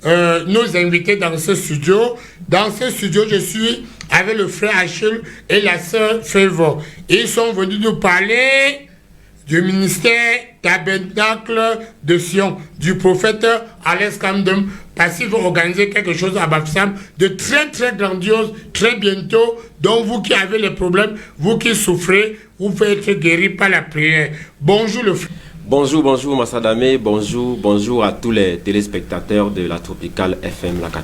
nos invités dans ce studio. Dans ce studio, je suis avec le frère Achille et la sœur Favor. Ils sont venus nous parler du ministère tabernacle de Sion, du prophète Alex Kamdem, parce qu'il va organiser quelque chose à Bafoussam de très très grandiose, très bientôt. Donc vous qui avez les problèmes, vous qui souffrez, vous pouvez être guéris par la prière. Bonjour le frère. Bonjour Massadame, bonjour à tous les téléspectateurs de la Tropicale FM, la 98.4.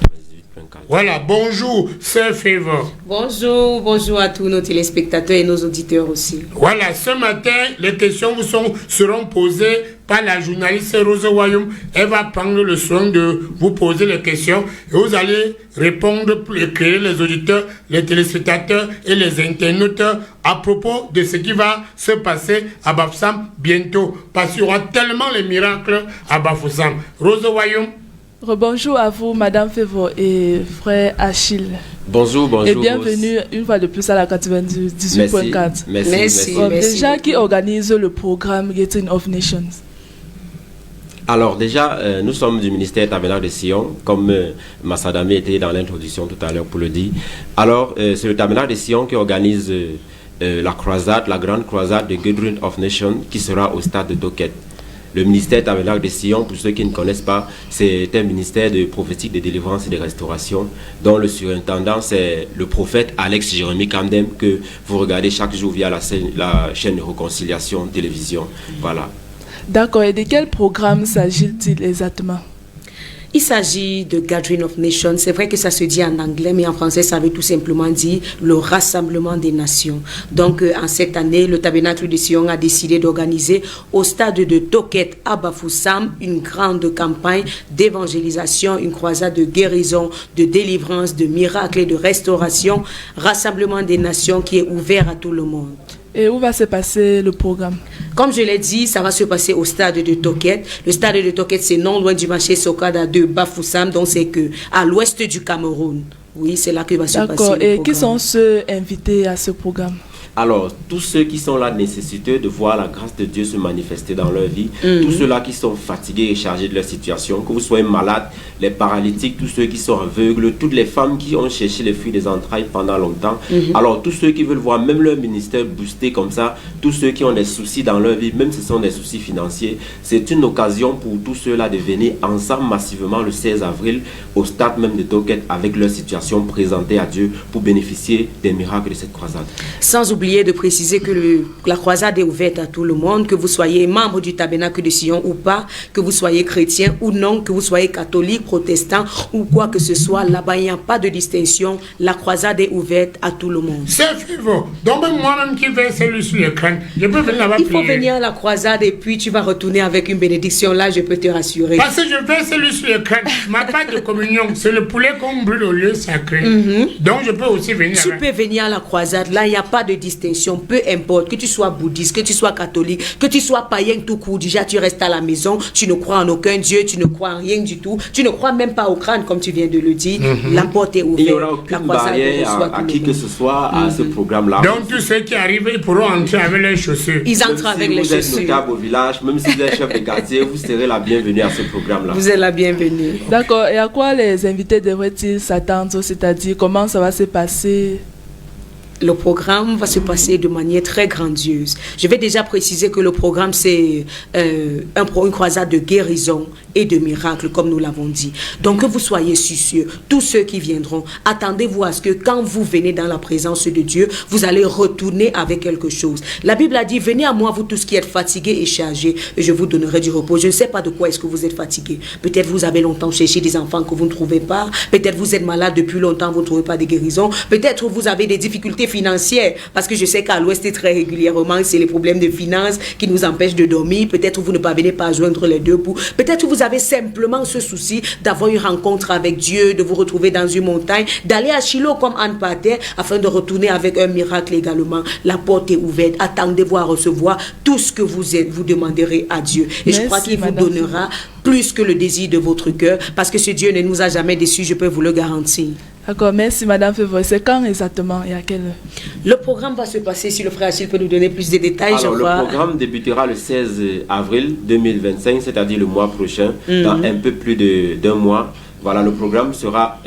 Voilà, bonjour, Sœur Favor. Bonjour à tous nos téléspectateurs et nos auditeurs aussi. Voilà, ce matin, les questions vous seront posées par la journaliste Rose Wayum. Elle va prendre le soin de vous poser les questions et vous allez répondre pour éclairer les auditeurs, les téléspectateurs et les internautes à propos de ce qui va se passer à Bafoussam bientôt. Parce qu'il y aura tellement les miracles à Bafoussam. Rose Wayum. Bonjour à vous, Madame Favor et frère Achille. Bonjour. Et bienvenue une fois de plus à la 98.4. Merci. Déjà, qui organise le programme Getting of Nations? Alors déjà, nous sommes du ministère Tabernacle de Sion, comme Massadame était dans l'introduction tout à l'heure pour le dire. Alors, c'est le Tabernacle de Sion qui organise la croisade, la grande croisade de Gathering of Nations qui sera au stade de Toket. Le ministère Tabernacle de Sion, pour ceux qui ne connaissent pas, c'est un ministère de prophétique, de délivrance et de restauration, dont le surintendant, c'est le prophète Alex Jérémie Kamdem, que vous regardez chaque jour via la chaîne de réconciliation télévision. Voilà. D'accord, et de quel programme s'agit-il exactement? Il s'agit de Gathering of Nations. C'est vrai que ça se dit en anglais, mais en français, ça veut tout simplement dire le rassemblement des nations. Donc, en cette année, le Tabernacle de Sion a décidé d'organiser au stade de Toket à Bafoussam une grande campagne d'évangélisation, une croisade de guérison, de délivrance, de miracles et de restauration, rassemblement des nations qui est ouvert à tout le monde. Et où va se passer le programme? Comme je l'ai dit, ça va se passer au stade de Toket. Le stade de Toket, c'est non loin du marché Sokada de Bafoussam, donc c'est à l'ouest du Cameroun. Oui, c'est là que va se passer le programme. D'accord, et qui sont ceux invités à ce programme? Alors, tous ceux qui sont là nécessiteux de voir la grâce de Dieu se manifester dans leur vie, tous ceux-là qui sont fatigués et chargés de leur situation, que vous soyez malades, les paralytiques, tous ceux qui sont aveugles, toutes les femmes qui ont cherché les fruits des entrailles pendant longtemps, alors tous ceux qui veulent voir même leur ministère boosté comme ça, tous ceux qui ont des soucis dans leur vie, même si ce sont des soucis financiers, c'est une occasion pour tous ceux-là de venir ensemble massivement le 16 avril au stade même de Toket avec leur situation présentée à Dieu pour bénéficier des miracles de cette croisade. Sans oublier de préciser que la croisade est ouverte à tout le monde, que vous soyez membre du Tabernacle de Sion ou pas, que vous soyez chrétien ou non, que vous soyez catholique, protestant ou quoi que ce soit. Là-bas, il n'y a pas de distinction. La croisade est ouverte à tout le monde. C'est Favor. Donc même moi-même qui vais celui sur l'écran, je peux venir là-bas. Il faut venir à la croisade et puis tu vas retourner avec une bénédiction. Là, je peux te rassurer. Parce que je vais celui sur l'écran. Ma part de communion, c'est le poulet qu'on brûle au lieu sacré. Donc je peux aussi venir. Tu peux venir à la croisade. Là, il n'y a pas de distinction. Peu importe, que tu sois bouddhiste, que tu sois catholique, que tu sois païen tout court, déjà tu restes à la maison, tu ne crois en aucun Dieu, tu ne crois en rien du tout, tu ne crois même pas au crâne comme tu viens de le dire. La porte est ouverte. Il n'y aura aucune barrière à qui que ce soit à ce programme-là. Donc tous ceux qui arrivent, ils pourront entrer avec les chaussures. Ils entrent avec les chaussures. Vous êtes notable au village, même si vous êtes chef de quartier, vous serez la bienvenue à ce programme-là. Vous êtes la bienvenue. D'accord, et à quoi les invités devraient-ils s'attendre, c'est-à-dire comment ça va se passer? Le programme va se passer de manière très grandiose. Je vais déjà préciser que le programme, c'est une croisade de guérison et de miracles, comme nous l'avons dit. Donc, que vous soyez soucieux, tous ceux qui viendront, attendez-vous à ce que quand vous venez dans la présence de Dieu, vous allez retourner avec quelque chose. La Bible a dit, venez à moi, vous tous qui êtes fatigués et chargés, et je vous donnerai du repos. Je ne sais pas de quoi est-ce que vous êtes fatigués. Peut-être vous avez longtemps cherché des enfants que vous ne trouvez pas. Peut-être vous êtes malade depuis longtemps, vous ne trouvez pas de guérison. Peut-être vous avez des difficultés financières, parce que je sais qu'à l'Ouest, très régulièrement, c'est les problèmes de finances qui nous empêchent de dormir. Peut-être vous ne parvenez pas à joindre les deux bouts. Peut-être vous avez simplement ce souci d'avoir une rencontre avec Dieu, de vous retrouver dans une montagne, d'aller à Shiloh comme Anne Pater, afin de retourner avec un miracle également. La porte est ouverte. Attendez-vous à recevoir tout ce que vous êtes, vous demanderez à Dieu. Et je crois qu'il vous donnera plus que le désir de votre cœur, parce que ce Dieu ne nous a jamais déçus, je peux vous le garantir. D'accord, merci Madame Favor. C'est quand exactement et à quelle heure? Le programme va se passer, si le frère Achille peut nous donner plus de détails. Alors, le programme débutera le 16 avril 2025, c'est-à-dire le mois prochain, dans un peu plus d'un mois. Voilà, le programme sera,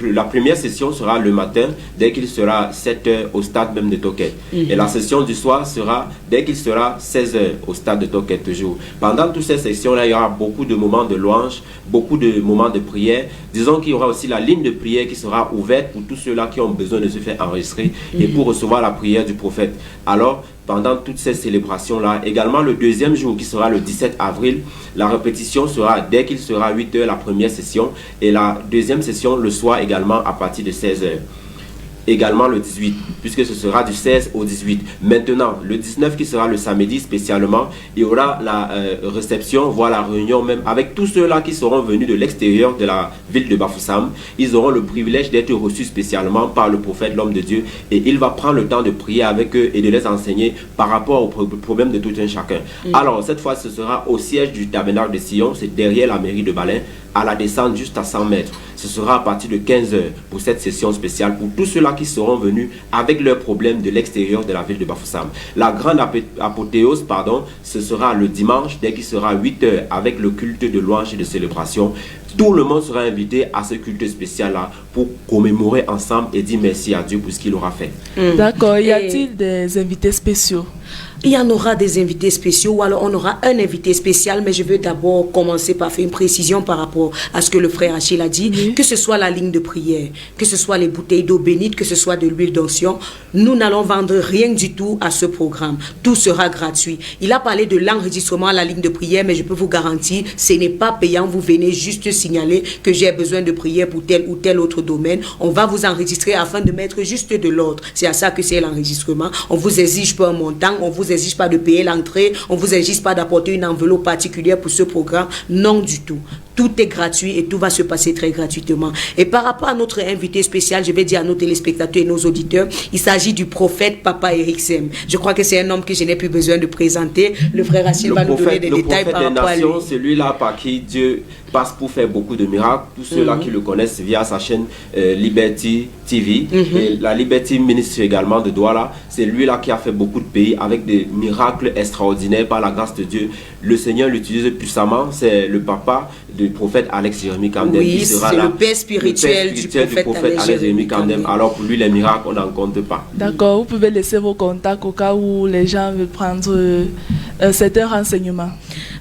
la première session sera le matin, dès qu'il sera 7h au stade même de Toket. Et la session du soir sera, dès qu'il sera 16h au stade de Toket toujours. Pendant toutes ces sessions-là, il y aura beaucoup de moments de louange, beaucoup de moments de prière. Disons qu'il y aura aussi la ligne de prière qui sera ouverte pour tous ceux-là qui ont besoin de se faire enregistrer et pour recevoir la prière du prophète. Alors, pendant toutes ces célébrations-là, également le deuxième jour qui sera le 17 avril, la répétition sera dès qu'il sera 8h la première session et la deuxième session le soir également à partir de 16h. Également le 18, puisque ce sera du 16 au 18. Maintenant, le 19 qui sera le samedi spécialement, il y aura la réception, voire la réunion même avec tous ceux-là qui seront venus de l'extérieur de la ville de Bafoussam. Ils auront le privilège d'être reçus spécialement par le prophète, l'homme de Dieu, et il va prendre le temps de prier avec eux et de les enseigner par rapport aux problèmes de tout un chacun. Alors, cette fois, ce sera au siège du tabernacle de Sion, c'est derrière la mairie de Balin, à la descente juste à 100 mètres. Ce sera à partir de 15h pour cette session spéciale pour tous ceux-là qui seront venus avec leurs problèmes de l'extérieur de la ville de Bafoussam. La grande apothéose, ce sera le dimanche dès qu'il sera 8h avec le culte de louange et de célébration. Tout le monde sera invité à ce culte spécial-là pour commémorer ensemble et dire merci à Dieu pour ce qu'il aura fait. D'accord. Y a-t-il des invités spéciaux? Il y en aura des invités spéciaux ou alors on aura un invité spécial, mais je veux d'abord commencer par faire une précision par rapport à ce que le frère Achille a dit, que ce soit la ligne de prière, que ce soit les bouteilles d'eau bénite, que ce soit de l'huile d'onction, nous n'allons vendre rien du tout à ce programme. Tout sera gratuit. Il a parlé de l'enregistrement à la ligne de prière, mais je peux vous garantir, ce n'est pas payant. Vous venez juste signaler que j'ai besoin de prière pour tel ou tel autre domaine. On va vous enregistrer afin de mettre juste de l'ordre. C'est à ça que c'est l'enregistrement. On vous exige pas un montant, on vous exige pas de payer l'entrée, on vous exige pas d'apporter une enveloppe particulière pour ce programme. Non du tout. Tout est gratuit et tout va se passer très gratuitement. Et par rapport à notre invité spécial, je vais dire à nos téléspectateurs et nos auditeurs, il s'agit du prophète Papa Eric Sem. Je crois que c'est un homme que je n'ai plus besoin de présenter. Le frère Achille va nous donner des détails par rapport à lui. C'est celui-là par qui Dieu passe pour faire beaucoup de miracles. Tous ceux-là qui le connaissent via sa chaîne Liberty TV. Et la Liberty Ministry également de Douala, c'est lui-là qui a fait beaucoup de pays avec des miracles extraordinaires par la grâce de Dieu. Le Seigneur l'utilise puissamment. C'est le papa du prophète Alex Jérémy Kamdem. Oui, c'est le père spirituel du prophète Alex Jérémy Kamdem. Alors pour lui, les miracles, on n'en compte pas. D'accord, vous pouvez laisser vos contacts au cas où les gens veulent prendre certains renseignements.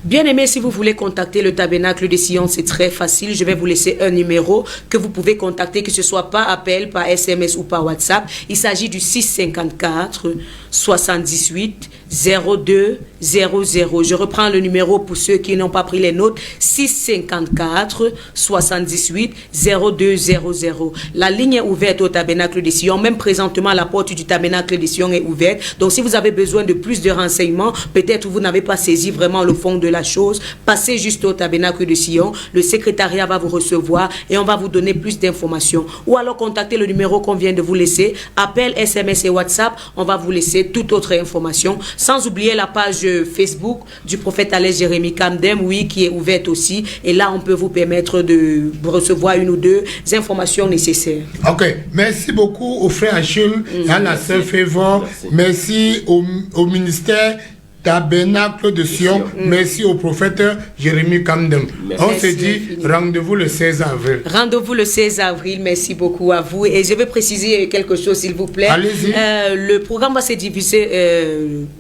Bien aimé, si vous voulez contacter le tabernacle de Sion, c'est très facile. Je vais vous laisser un numéro que vous pouvez contacter, que ce soit par appel, par SMS ou par WhatsApp. Il s'agit du 654 78 02 00. Je reprends le numéro pour ceux qui n'ont pas pris les notes. 654 78 02 00. La ligne est ouverte au tabernacle de Sion. Même présentement, la porte du tabernacle de Sion est ouverte. Donc, si vous avez besoin de plus de renseignements, peut-être vous n'avez pas saisi vraiment le fond de la chose, passez juste au tabernacle de Sion. Le secrétariat va vous recevoir et on va vous donner plus d'informations. Ou alors contactez le numéro qu'on vient de vous laisser. Appel, SMS et WhatsApp. On va vous laisser toute autre information. Sans oublier la page Facebook du prophète Alex Jérémy Kamdem, oui, qui est ouverte aussi. Et là, on peut vous permettre de recevoir une ou deux informations nécessaires. Ok, merci beaucoup au frère Achille, à la sœur Favor. Merci au ministère Tabernacle de Sion. Merci au prophète Jérémy Kamdem. On se dit rendez-vous le 16 avril. Rendez-vous le 16 avril. Merci beaucoup à vous. Et je vais préciser quelque chose, s'il vous plaît. Allez-y. Le programme va se diviser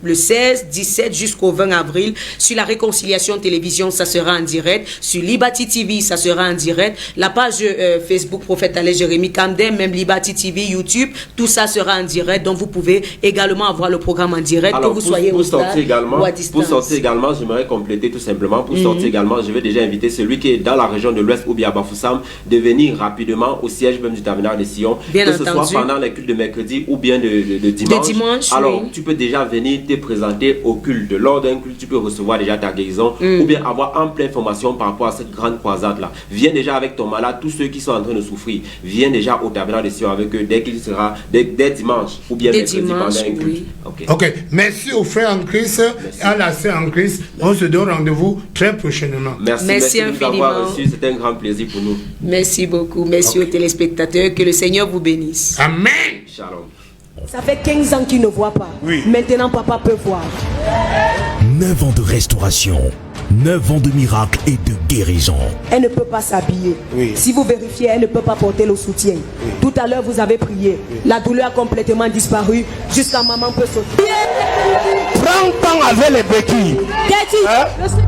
le 16, 17 jusqu'au 20 avril. Sur la Réconciliation Télévision, ça sera en direct. Sur Liberty TV, ça sera en direct. La page Facebook Prophète Alex Jérémy Kamdem, même Liberty TV, YouTube, tout ça sera en direct. Donc vous pouvez également avoir le programme en direct. Alors, que vous soyez au stade. Pour sortir également, j'aimerais compléter tout simplement. Pour sortir également, je vais déjà inviter celui qui est dans la région de l'Ouest ou bien à Bafoussam de venir rapidement au siège même du tabernacle de Sion. Bien que entendu. ce soit pendant les cultes de mercredi ou bien de dimanche. Alors, tu peux déjà venir te présenter au culte. Lors d'un culte, tu peux recevoir déjà ta guérison ou bien avoir ample information par rapport à cette grande croisade-là. Viens déjà avec ton malade, tous ceux qui sont en train de souffrir. Viens déjà au tabernacle de Sion avec eux dès qu'il sera, dès dimanche ou bien mercredi pendant un culte. Oui. Ok. Merci au frère en Christ, à la sœur en Christ. On se donne rendez-vous très prochainement. Merci de nous infiniment. avoir reçus. C'était un grand plaisir pour nous. Merci beaucoup. Merci aux téléspectateurs. Que le Seigneur vous bénisse. Amen. Shalom. Ça fait 15 ans qu'il ne voit pas. Oui. Maintenant, papa peut voir. 9 ans de restauration, 9 ans de miracles et de guérison. Elle ne peut pas s'habiller. Oui. Si vous vérifiez, elle ne peut pas porter le soutien. Oui. Tout à l'heure, vous avez prié. La douleur a complètement disparu. Jusqu'à maman peut sauter. Prends temps avec les béquilles. Qu'est-ce que tu- Hein? Le Seigneur